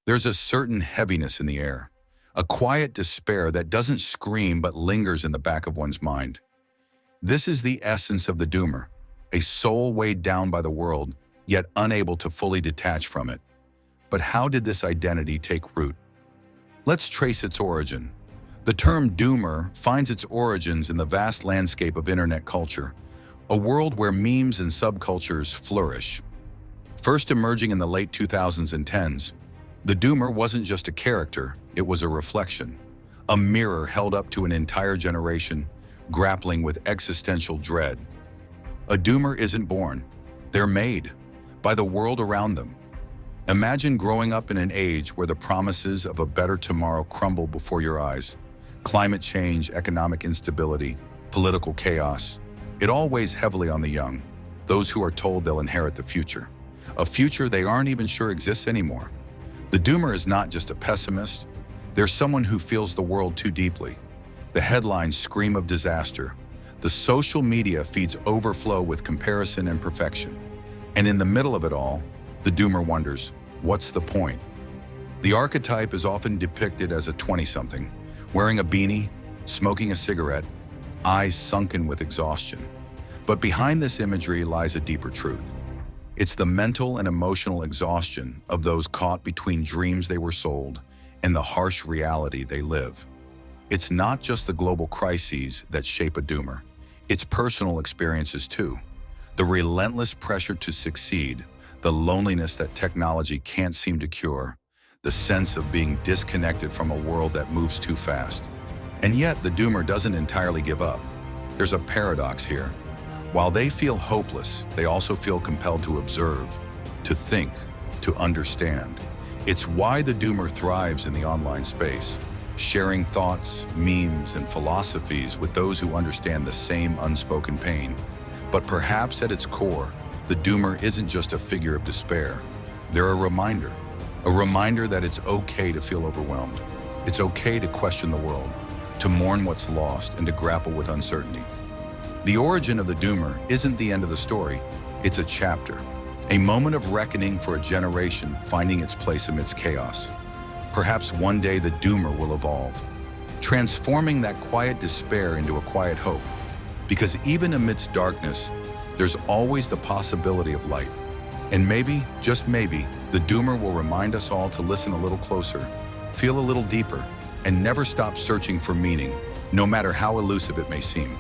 There's a certain heaviness in the air, a quiet despair that doesn't scream but lingers in the back of one's mind. This is the essence of the doomer, a soul weighed down by the world, yet unable to fully detach from it. But how did this identity take root? Let's trace its origin. The term doomer finds its origins in the vast landscape of internet culture, a world where memes and subcultures flourish. First emerging in the late 2000s and 10s, the doomer wasn't just a character, it was a reflection, a mirror held up to an entire generation grappling with existential dread. A doomer isn't born, they're made by the world around them. Imagine growing up in an age where the promises of a better tomorrow crumble before your eyes. Climate change, economic instability, political chaos. It all weighs heavily on the young, those who are told they'll inherit the future. A future they aren't even sure exists anymore. The doomer is not just a pessimist, they're someone who feels the world too deeply. The headlines scream of disaster. The social media feeds overflow with comparison and perfection. And in the middle of it all, the doomer wonders, what's the point? The archetype is often depicted as a 20-something, wearing a beanie, smoking a cigarette, eyes sunken with exhaustion. But behind this imagery lies a deeper truth. It's the mental and emotional exhaustion of those caught between dreams they were sold and the harsh reality they live. It's not just the global crises that shape a doomer, it's personal experiences too. The relentless pressure to succeed, the loneliness that technology can't seem to cure, the sense of being disconnected from a world that moves too fast. And yet the doomer doesn't entirely give up. There's a paradox here. While they feel hopeless, they also feel compelled to observe, to think, to understand. It's why the doomer thrives in the online space, sharing thoughts, memes, and philosophies with those who understand the same unspoken pain. But perhaps at its core, the doomer isn't just a figure of despair. They're a reminder that it's okay to feel overwhelmed. It's okay to question the world, to mourn what's lost, and to grapple with uncertainty. The origin of the doomer isn't the end of the story, it's a chapter, a moment of reckoning for a generation finding its place amidst chaos. Perhaps one day the doomer will evolve, transforming that quiet despair into a quiet hope. Because even amidst darkness, there's always the possibility of light. And maybe, just maybe, the doomer will remind us all to listen a little closer, feel a little deeper, and never stop searching for meaning, no matter how elusive it may seem.